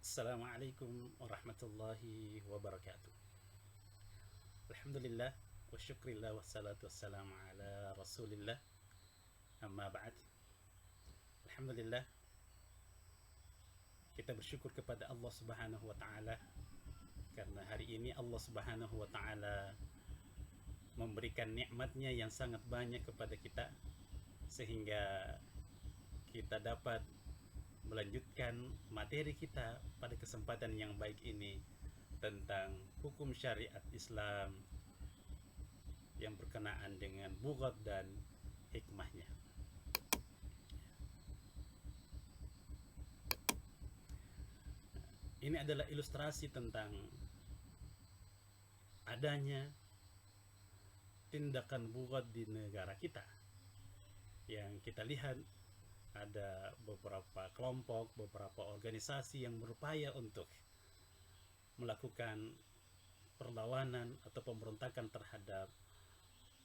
Assalamualaikum warahmatullahi wabarakatuh. Alhamdulillah wa syukrillah wassalatu wassalamu ala rasulillah. Amma ba'd. Alhamdulillah, kita bersyukur kepada Allah Subhanahu wa taala karena hari ini Allah Subhanahu wa taala memberikan nikmatnya yang sangat banyak kepada kita sehingga kita dapat melanjutkan materi kita pada kesempatan yang baik ini tentang hukum syariat Islam yang berkenaan dengan bughat dan hikmahnya. Ini adalah ilustrasi tentang adanya tindakan bughat di negara kita. Yang kita lihat ada beberapa kelompok, beberapa organisasi yang berupaya untuk melakukan perlawanan atau pemberontakan terhadap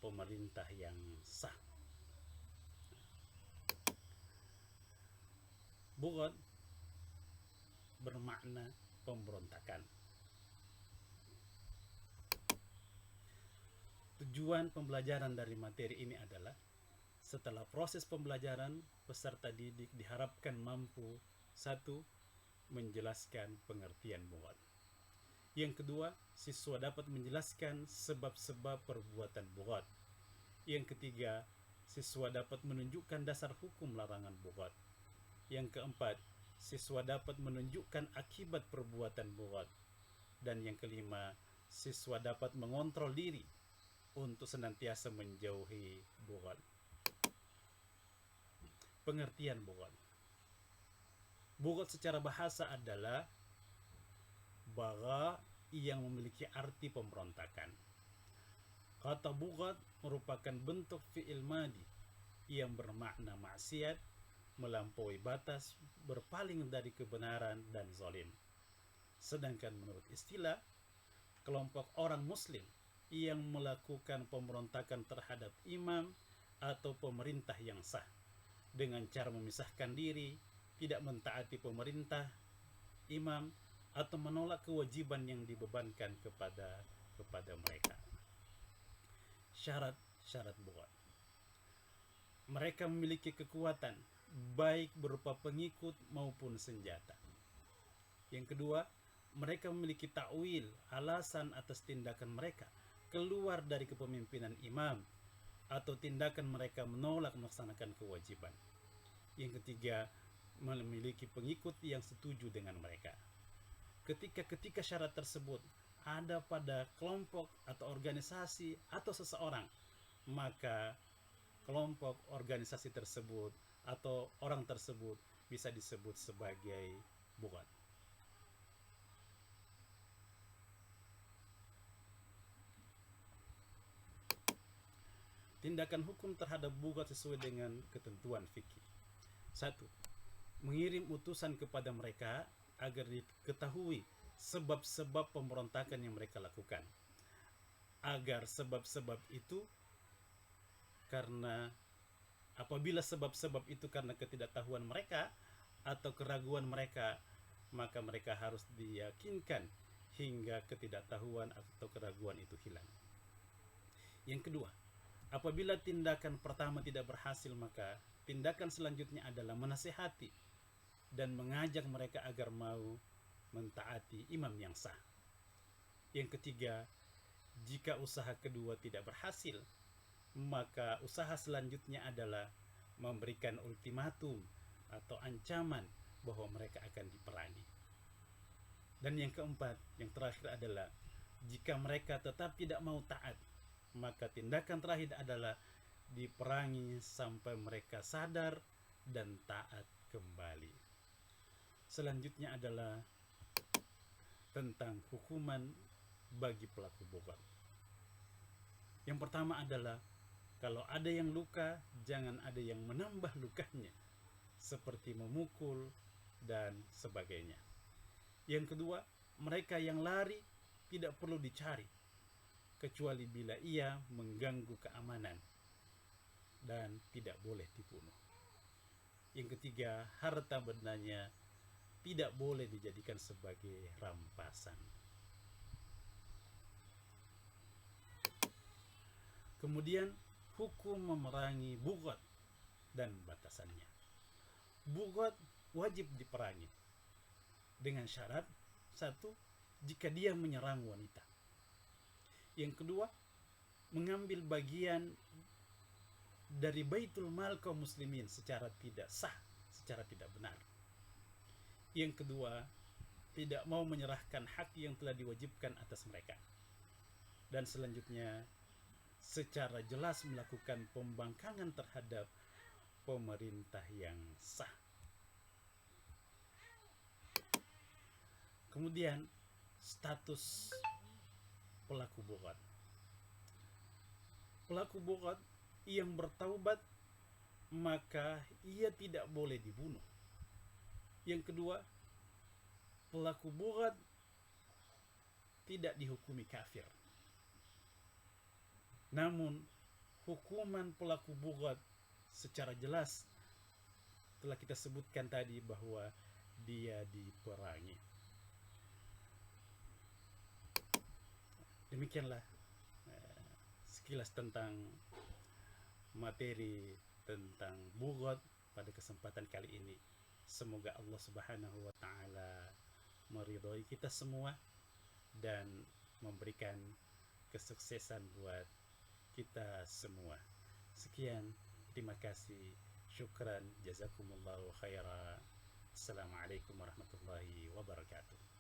pemerintah yang sah. Bughat bermakna pemberontakan. Tujuan pembelajaran dari materi ini adalah setelah proses pembelajaran, peserta didik diharapkan mampu: satu, menjelaskan pengertian bughat. Yang kedua, siswa dapat menjelaskan sebab-sebab perbuatan bughat. Yang ketiga, siswa dapat menunjukkan dasar hukum larangan bughat. Yang keempat, siswa dapat menunjukkan akibat perbuatan bughat. Dan yang kelima, siswa dapat mengontrol diri untuk senantiasa menjauhi bughat. Pengertian bughat. Bughat secara bahasa adalah bagha yang memiliki arti pemberontakan. Kata bughat merupakan bentuk fi'il madi yang bermakna maksiat, melampaui batas, berpaling dari kebenaran dan zalim. Sedangkan menurut istilah, kelompok orang muslim yang melakukan pemberontakan terhadap imam atau pemerintah yang sah dengan cara memisahkan diri, tidak mentaati pemerintah, imam, atau menolak kewajiban yang dibebankan kepada mereka. Syarat bughat. Mereka memiliki kekuatan baik berupa pengikut maupun senjata. Yang kedua, mereka memiliki takwil, alasan atas tindakan mereka keluar dari kepemimpinan imam atau tindakan mereka menolak melaksanakan kewajiban. Yang ketiga, memiliki pengikut yang setuju dengan mereka. Ketika syarat tersebut ada pada kelompok atau organisasi atau seseorang, maka kelompok, organisasi tersebut atau orang tersebut bisa disebut sebagai bughat. Tindakan hukum terhadap bughat sesuai dengan ketentuan fikih. 1. Mengirim utusan kepada mereka agar diketahui sebab-sebab pemberontakan yang mereka lakukan. Agar sebab-sebab itu apabila sebab-sebab itu karena ketidaktahuan mereka atau keraguan mereka, maka mereka harus diyakinkan hingga ketidaktahuan atau keraguan itu hilang. Yang kedua, apabila tindakan pertama tidak berhasil, maka tindakan selanjutnya adalah menasihati dan mengajak mereka agar mau mentaati imam yang sah. Yang ketiga, jika usaha kedua tidak berhasil, maka usaha selanjutnya adalah memberikan ultimatum atau ancaman bahwa mereka akan diperangi. Dan yang keempat, yang terakhir adalah jika mereka tetap tidak mau taat, maka tindakan terakhir adalah diperangi sampai mereka sadar dan taat kembali. Selanjutnya adalah tentang hukuman bagi pelaku bughat. Yang pertama adalah kalau ada yang luka, jangan ada yang menambah lukanya, seperti memukul dan sebagainya. Yang kedua, mereka yang lari tidak perlu dicari, kecuali bila ia mengganggu keamanan dan tidak boleh dibunuh. Yang ketiga, harta bendanya tidak boleh dijadikan sebagai rampasan. Kemudian hukum memerangi bughad dan batasannya. Bughad wajib diperangi dengan syarat: satu, jika dia menyerang wanita. Yang kedua, mengambil bagian dari baitul mal kaum muslimin secara tidak sah, secara tidak benar. Yang kedua, tidak mau menyerahkan hak yang telah diwajibkan atas mereka. Dan selanjutnya, secara jelas melakukan pembangkangan terhadap pemerintah yang sah. Kemudian status pelaku bughad. Pelaku bughad yang bertaubat, maka ia tidak boleh dibunuh. Yang kedua, pelaku bughad tidak dihukumi kafir. Namun hukuman pelaku bughad secara jelas telah kita sebutkan tadi bahwa dia diperangi. Demikianlah sekilas tentang materi tentang bughad pada kesempatan kali ini. Semoga Allah Subhanahu wa taala meridhai kita semua dan memberikan kesuksesan buat kita semua. Sekian, terima kasih, syukran, jazakumullahu khaira. Assalamualaikum warahmatullahi wabarakatuh.